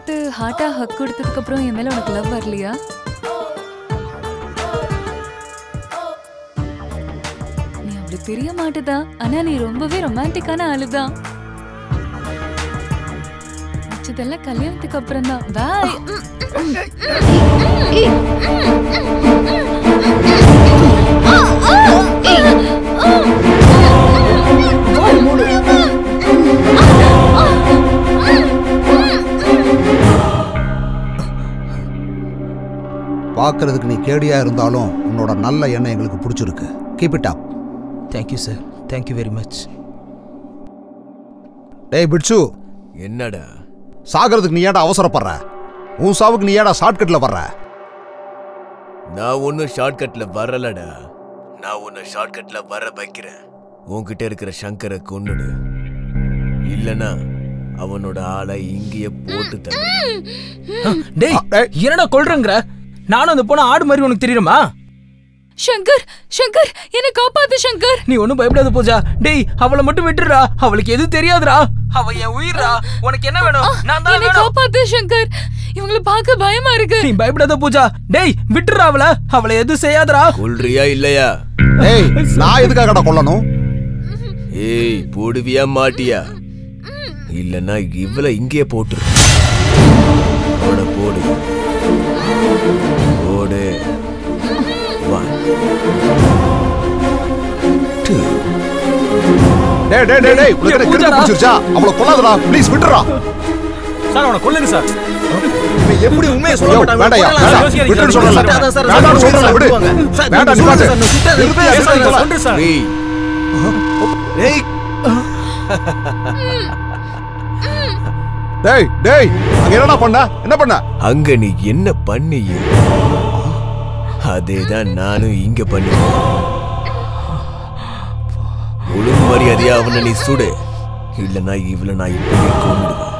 பார்த்து ஹார்ட்டா ஹக் கொடுத்ததுக்கு அப்புறம் என் மேல உனக்கு லவ் வரலையா? நீ அப்படி தெரிய மாட்டதா, ஆனா நீ ரொம்பவே ரொமான்டிக்கான ஆளுதான். இதெல்லாம் கல்யாணத்துக்கு அப்புறம் தான். பாய். பார்க்கறதுக்கு நீ கேடியா இருந்தாலும் உன்னோட நல்ல எண்ணம் எங்களுக்கு பிடிச்சிருக்கு. Keep it up. Thank you sir, thank you very much. டேய் பிட்சு, என்னடா சாகிறதுக்கு நீ ஏடா அவசரப்படுற? உன் சாவுக்கு நீ ஏடா ஷார்ட்கட்ல வர்ற? நான் ஒன்னும் ஷார்ட்கட்ல வரலடா. நான் உன்னை ஷார்ட்கட்ல வர வைக்கிறேன். உன்கிட்ட இருக்கிற சங்கரை கொன்னுடு, இல்லனா அவனோட ஆளை இங்கேயே போட்டு தர. டேய் என்னடா கொல்றங்கற? நானும் அந்த போன ஆடு மாதிரி உனக்கு தெரியுமா? சங்கர், சங்கர் என்ன காப்பாத்து சங்கர். நீ ஒண்ணும் பயப்படாத பூஜா. டேய் அவளை மட்டும் விட்டுறா, அவளுக்கு எதுவும் தெரியாதுடா. அவ என் உயிரா. உனக்கு என்ன வேணும்? நான் தான். என்ன காப்பாத்து சங்கர், இவங்கள பார்க்க பயமா இருக்கு. நீ பயப்படாத பூஜா. டேய் விட்டுறா அவளை, அவளை எதுவும் செய்யாதடா. கொல்றியா இல்லையா? ஏய் நான் எதுக்காகடா கொல்லணும்? ஏய் போடுவியா மாட்டியா? இல்லனா இவளை இங்கேயே போட்டு போடு போடு போடு. 1 2. டேய் டேய் டேய் டேய் உனக்கு கிறுக்கு பிடிச்சிருச்சா? அவளை கொல்லாதடா ப்ளீஸ், விட்டுறா. சார் அவனை கொல்லுங்க சார். இவன் எப்படி உண்மையை சொல்ல மாட்டான்? வேண்டாயா, விட்டுன்னு சொல்றேன் சார். வேண்டாம் சொல்றேன், விடு. வேண்டாம் நிப்பாட்டு. சொல்றேன் சார். ஏய் டேய் டேய் அங்க என்னடா பண்ண? என்ன பண்ண? அங்க நீ என்ன பண்ணிய அதேதான் நானும் இங்க பண்ணுவேன். ஒழுங்கு மரியாதையா அவனை நீ சுடு, இல்லனா இவளை நான் இப்பவே கொன்னுடுவேன்.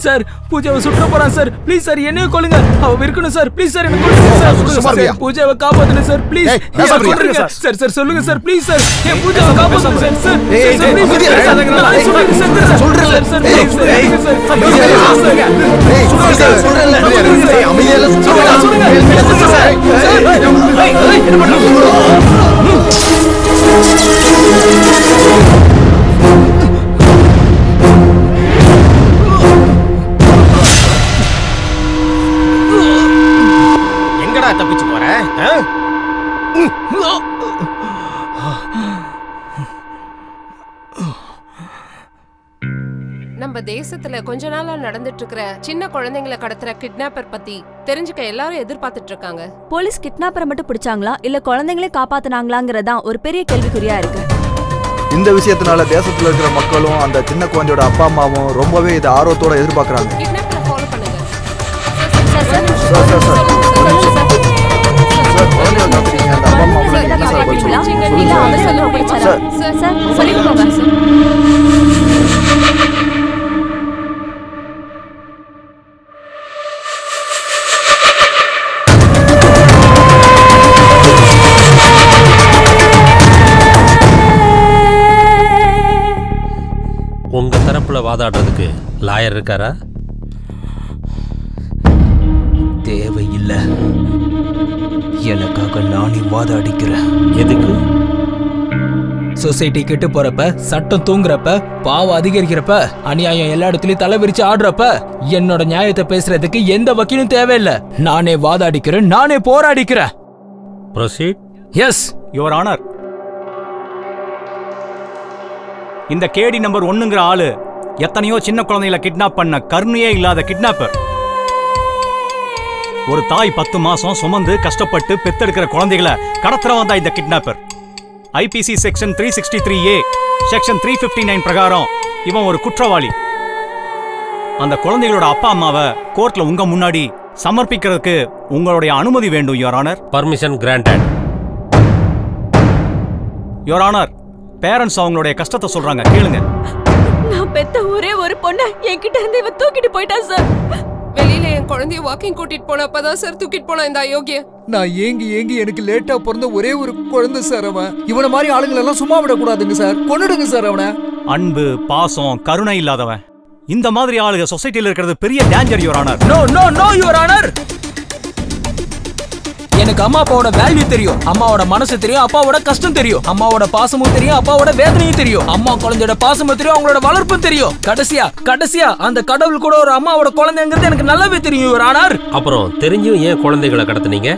சார் பூஜாவை சுற்ற போறான் சார். ப்ளீஸ் சார் என்னைய கொல்லுங்க. அவ இருக்கணும் சார். ப்ளீஸ் சார் என்ன கொல்லுங்க சார். பூஜாவை காப்பாத்துங்க சார் ப்ளீஸ். சார் சார் சொல்லுங்க சார் ப்ளீஸ் சார். என் பூஜாவை காப்பாத்துங்க சார். சார் சொல்றேன் சார். ப்ளீஸ் சார் தப்பிச்சு போறேன். நம்ம தேசத்துல கொஞ்ச நாளா நடந்துட்டு இருக்கிற சின்ன குழந்தைங்களை கடத்துற கிட்னாப்பர் பத்தி தெரிஞ்சுக்க எல்லாரும் எதிர்பார்த்துட்டு இருக்காங்க. போலீஸ் கிட்னாப்பரை மட்டும் பிடிச்சாங்களா இல்ல குழந்தைங்களே காப்பாத்துனாங்களாங்கறதா ஒரு பெரிய கேள்விக்குறியா இருக்கு. இந்த விஷயத்தினால தேசத்துல இருக்கிற மக்களும் அந்த சின்ன குழந்தையோட அப்பா அம்மாவும் ரொம்பவே இதை ஆர்வத்தோட எதிர்பார்க்கறாங்க. கிட்னாப்பரை ஃபாலோ பண்ணுங்க. சார் சார் சார் உங்க தரப்புல வாதாடுறதுக்கு லாயர் இருக்காரா? தேவையில்லை. எனக்காக நானே வாதாடிக்கிறேன். எதுக்கு? சொசைட்டி கெட்டு போறப்ப, சட்டம் தூங்குறப்ப, பாவம் அதிகரிக்கிறப்ப, அநியாயம் எல்லா இடத்துலயும் தலைவிரிச்சு ஆடுறப்ப என்னோட நியாயத்தை பேசுறதுக்கு எந்த வக்கீலும் தேவையில்லை. நானே வாதாடிக்கிறேன், நானே போராடிக்கிறேன். ப்ரொசீட். Yes your honour. இந்த கேடி நம்பர் 1ங்கிற ஆளு எத்தனையோ சின்ன குழந்தைகளை கிட்னாப் பண்ண கருணையே இல்லாத கிட்னாப்பர். ஒரு தாய் 10 மாசம் சுமந்து கஷ்டப்பட்டு பெத்தெடுக்கிற குழந்தைகளை கடத்துறவன் தான் இந்த kidnapper. IBC section 363A section 359 பிரகாரம் இவன் ஒரு குற்றவாளி. அந்த குழந்தைகளோட அப்பா அம்மாவை கோர்ட்ல உங்க முன்னாடி சமர்ப்பிக்கிறதுக்கு உங்களுடைய அனுமதி வேண்டும் your honour. Permission granted. Your honour, parents அவங்களுடைய கஷ்டத்தை சொல்றாங்க, கேளுங்க. நான் பெத்த ஒரே ஒரு பொண்ணை என்கிட்ட இருந்து இவ தூக்கிட்டு போயிட்டா சார். வெளியில என் குழந்தைய வாக்கிங் கூட்டிட்டு போனப்பதான் சார் தூக்கிட்டு போன இந்த அயோக்கிய. நான் ஏங்கி எனக்கு லேட்டா பிறந்த ஒரே ஒரு குழந்தை சார் அவன். இவனை மாதிரி ஆளுங்களை எல்லாம் சும்மா விடக்கூடாதுங்க சார். கொன்னுடுங்க சார் அவனை. அன்பு, பாசம், கருணை இல்லாதவன் இந்த மாதிரி ஆளுங்க சொசைட்டில இருக்கிறது பெரிய danger your honour. No no no your honour. எனக்கு அம்மா அப்பாவோட வேல்யூ தெரியும், அம்மாவோட மனசு தெரியும், அப்பாவோட கஷ்டம் தெரியும், அம்மாவோட பாசமும் தெரியும், அப்பாவோட வேதனையும் தெரியும், அம்மா குழந்தையோட பாசமும் தெரியும், அவங்களோட வளர்ப்பும் தெரியும். கடைசியா அந்த கடவுள் கூட ஒரு அம்மாவோட குழந்தைங்கிறது எனக்கு நல்லாவே தெரியும் யுவர் ஆனர். அப்புறம் தெரிஞ்சும் ஏன் குழந்தைகளை கடத்துனீங்க?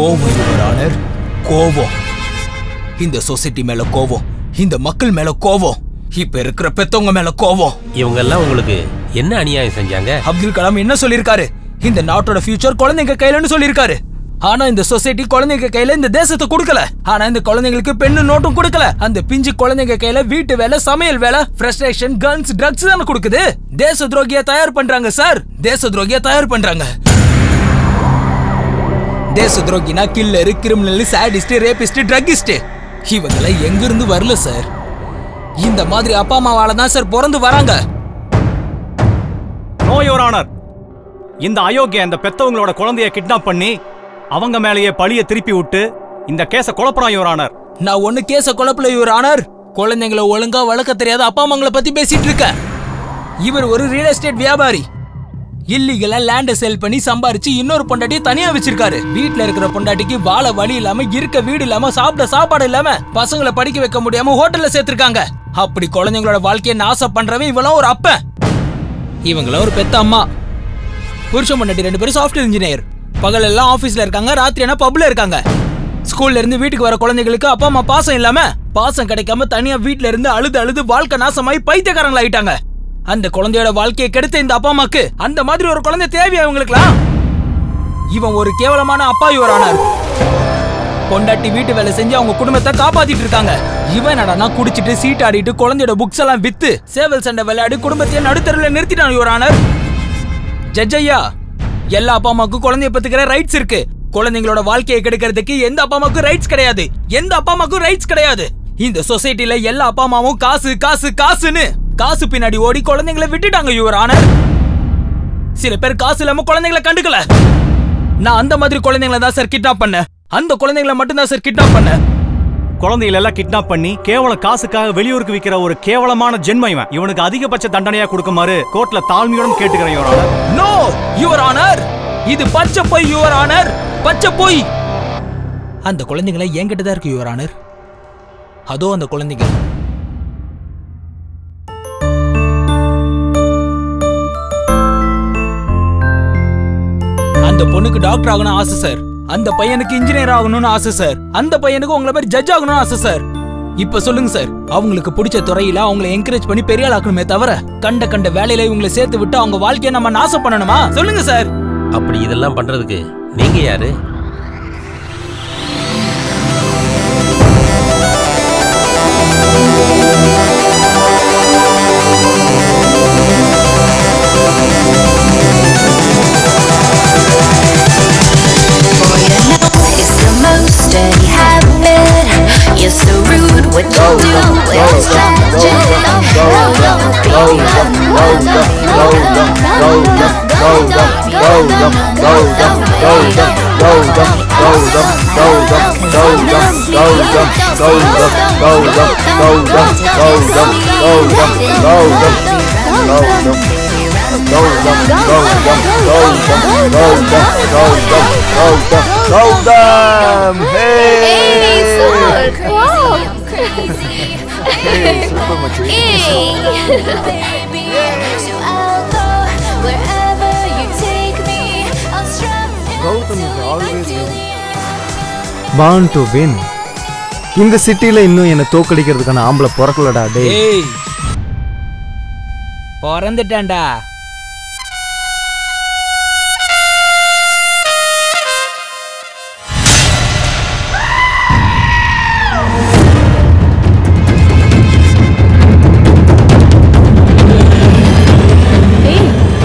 கோவம் யுவர் ஆனர், கோவம். இந்த சொசைட்டி மேல கோவம், இந்த மக்கள் மேல கோவம், இப்ப இருக்கிற பெத்தவங்க மேல கோவம். இவங்க எல்லாம் உங்களுக்கு என்ன அநியாயம் செஞ்சாங்க? அப்துல் கலாம் என்ன சொல்லிருக்காரு? இந்த நாட்டோட ஃபியூச்சர் குழந்தைங்க கையிலன்னு சொல்லிருக்காரு. ஆனா இந்த சொசைட்டி குழந்தைங்க கையில இந்த தேசத்தை கொடுக்கல. ஆனா இந்த குழந்தைங்களுக்கு பெண்ணு நோட்டும் கொடுக்கல. அந்த பிஞ்சு குழந்தைங்க கையில வீட்டு வேலை, சமையல் வேலை, ஃப்ரஸ்ட்ரேஷன், கன்ஸ், ட்ரக்ஸ் தான கொடுக்குது. தேச துரோகியா தயார் பண்றாங்க சார், தேச துரோகியா தயார் பண்றாங்க. தேச துரோகினா killer, criminal, sadist, rapist, druggist இவங்கள எங்க இருந்து வரல சார். இந்த மாதிரி அப்பா அம்மாவால தான் சார் பிறந்து வராங்க. No your honour. இந்த அயோக்கிய அந்த பெத்தவங்களோட குழந்தைய கிட்னாப் பண்ணி அவங்க மேலேயே பழிய திருப்பி விட்டு இந்த கேஸ குழப்பறான் யுவர் ஆனர். நான் ஒண்ணு கேஸ குழப்பல யுவர் ஆனர். குழந்தைங்களை ஒழுங்கா வளர்க்க தெரியாத அப்பா அம்மாங்களை பத்தி பேசிட்டு இருக்க. இவர் ஒரு ரியல் எஸ்டேட் வியாபாரி. இல்லீகலா லேண்ட சேல் பண்ணி சம்பாரிச்சு இன்னொரு பொண்டாட்டியை தனியா வச்சிருக்காரு. வீட்டுல இருக்கிற பொண்டாட்டிக்கு வாழ வழி இல்லாம, இருக்க வீடு இல்லாம, சாப்பிட சாப்பாடு இல்லாம, பசங்களை படிக்க வைக்க முடியாம ஹோட்டல்ல சேர்த்திருக்காங்க. அப்படி குழந்தைங்களோட வாழ்க்கையை நாசம் பண்றவன் இவெல்லாம் ஒரு அப்பன், இவங்கள ஒரு பெத்த அம்மா. புருஷன் பொண்டாட்டி 2 பேரும் சாஃப்ட்வேர் இன்ஜினியர். பகல் எல்லாம் ஆபீஸ்ல இருக்காங்க, ராத்திரி என்ன பப்ல இருக்காங்க. ஸ்கூல்ல இருந்து வீட்டுக்கு வர குழந்தைகளுக்கு அப்பா அம்மா பாசம் இல்லாம, பாசம் கிடைக்காம தனியா வீட்டுல இருந்து அழுது அழுது வாழ்க்கை நாசமாயி பைத்தியக்காரங்களா ஆயிட்டாங்க. அந்த குழந்தையோட வாழ்க்கையை கெடுத்த இந்த அப்பா அம்மாக்கு அந்த மாதிரி ஒரு குழந்தை தேவையா இவங்களுக்குலாம்? இவன் ஒரு கேவலமான அப்பா யுவர் ஆனர். பொண்டாட்டி வீட்டு வேலை செஞ்சு அவங்க குடும்பத்தை காப்பாத்திட்டு இருக்காங்க. இவன் நடனா குடிச்சிட்டு சீட் ஆடிட்டு குழந்தையோட புக்ஸ் எல்லாம் வித்து சேவல் சண்டை விளையாடி குடும்பத்தையே நடுத்தருவில் நிறுத்திட்டான் யுவர் ஆனர். ஜட்ஜையா, எல்லா அப்பா அம்மாவுக்கும் குழந்தைய பத்துக்கிற ரைட்ஸ் இருக்கு. குழந்தைங்களோட வாழ்க்கையை கெடுக்கிறதுக்கு எந்த அப்பா அம்மாவுக்கும் ரைட்ஸ் கிடையாது. எந்த அப்பா அம்மாவுக்கும் ரைட்ஸ் கிடையாது. இந்த சொசைட்டில எல்லா அப்பா அம்மாவும் காசு காசு காசுன்னு காசு பின்னாடி ஓடி குழந்தைங்களை விட்டுட்டாங்க யுவர் ஆனர். சில பேர் காசு இல்லாம குழந்தைங்களை கண்டுக்கல. நான் அந்த மாதிரி குழந்தைங்களை தான் சார் கிட்னாப் பண்ணேன். அந்த குழந்தைங்களை மட்டும் தான் சார் கிட்னாப் பண்ணேன். குழந்தைகளை எல்லாம் கிட்னாப் பண்ணி கேவலம் காசுக்காக வெளியூருக்கு விக்கிற ஒரு கேவலமான ஜென்ம இவன். இவனுக்கு அதிகபட்ச தண்டனையா கொடுக்குமாறு கோர்ட்ல தாழ்மையுடன் கேட்டுக்கிறேன் your honour. No your honour, இது பச்சை பொய் யுவர் ஆனர், பச்சை பொய். அந்த குழந்தைகளை என்கிட்ட தான் இருக்கு யுவர் ஆனர். அதோ அந்த குழந்தைங்க. அந்த பொண்ணுக்கு டாக்டர் ஆகணும் ஆசை சார். அந்த பையனுக்கு இன்ஜினியர் ஆகணும்னு ஆசை சார். அந்த பையனுக்கு உங்களை மாதிரி ஜட்ஜ் ஆகணும்னு ஆசை சார். இப்ப சொல்லுங்க சார், அவங்களுக்கு பிடிச்ச துறையில அவங்களை என்கரேஜ் பண்ணி பெரிய ஆளாக்கணுமே தவிர கண்ட வேலையில இவங்களை சேர்த்து விட்டு அவங்க வாழ்க்கையை நம்ம நாசம் பண்ணணுமா? சொல்லுங்க சார். அப்படி இதெல்லாம் பண்றதுக்கு நீங்க யாரு? Steady habit. You're so rude. What you do? It's tragic. Born to win. இந்த சிட்டில இன்னும் என்ன தோக்கடிக்கிறதுக்கான ஆம்பளை பிறக்கலடா டேய். பிறந்துட்டேன்டா.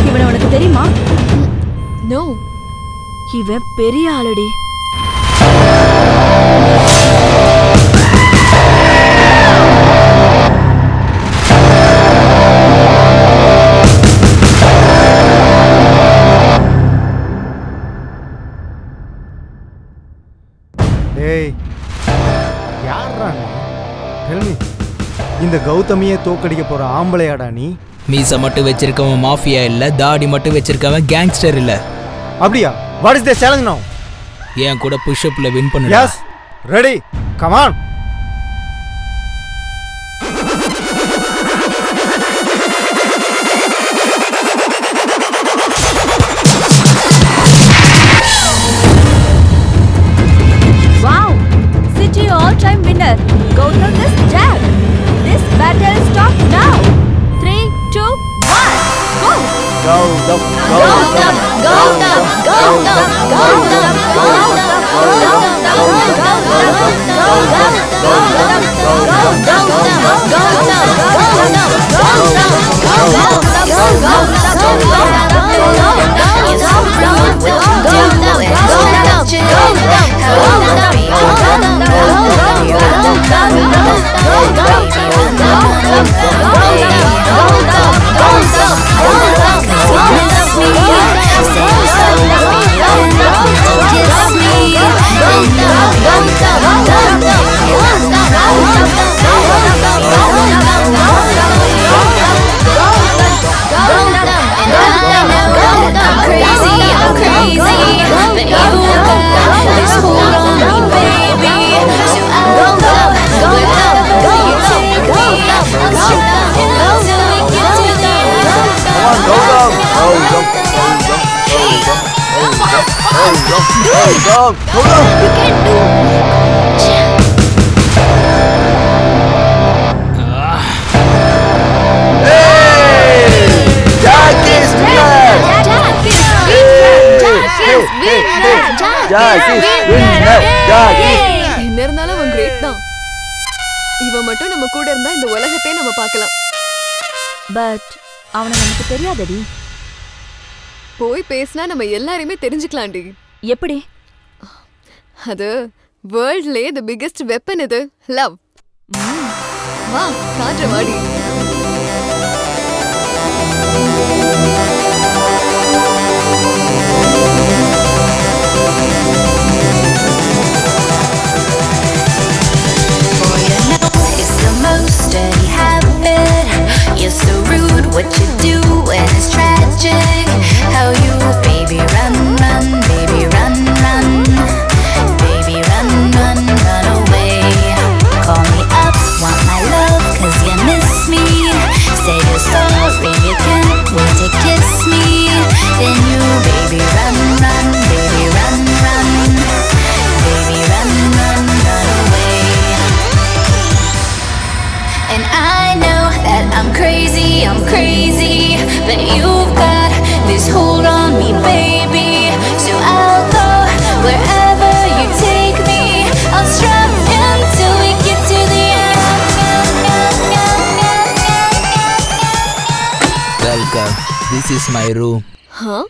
இவனை உனக்கு தெரியுமா? நோ. இவன் பெரிய ஆளுடி. டேய், யாரா நீ? Tell me. இந்த இந்த கௌதமியே தோக்கடிக்க போற ஆம்பளையாடா நீ? மீசை மட்டும் வச்சிருக்கவன் மாஃபியா இல்ல, தாடி மட்டும் வச்சிருக்கவன் கேங்ஸ்டர் இல்ல. அப்படியா? வாட் இஸ் தி சேலஞ்ச் நவ? ஏன் கூட புஷ் அப்ல வின் பண்ணு. Yes, ready, come on. Wow! City all-time winner, Gautam is Jack. This battle starts now. 3, 2, 1, go! Gautam, Gautam, Gautam, Gautam, Gautam, என்ன இருந்தாலும் அவன் கிரேட் தான். இவன் மட்டும் நம்ம கூட இருந்தா இந்த உலகத்தை நம்ம பார்க்கலாம். பட் அவனை நமக்கு தெரியாதடி. போய் பேசினா நம்ம எல்லாரையுமே தெரிஞ்சுக்கலாம்டி. எப்படி? அது வேர்ல்ட்லயே தி பிகெஸ்ட் வெப்பன் இது, லவ். வா காற்ற வாடி. Dirty habit. You're so rude. What you do when it's tragic. How you, baby, run, run, baby, run, run, baby, run, run, run away. Call me up, want my love, 'cause you miss me. Say you're sorry, you can't wait to kiss me. Then you, baby, run, run, baby, run, run, baby, run, run, run away. And I know that I'm crazy, but you've got this hold on me, baby. So I'll go wherever you take me. I'll strap until we get to the end. Welcome. This is my room. Huh?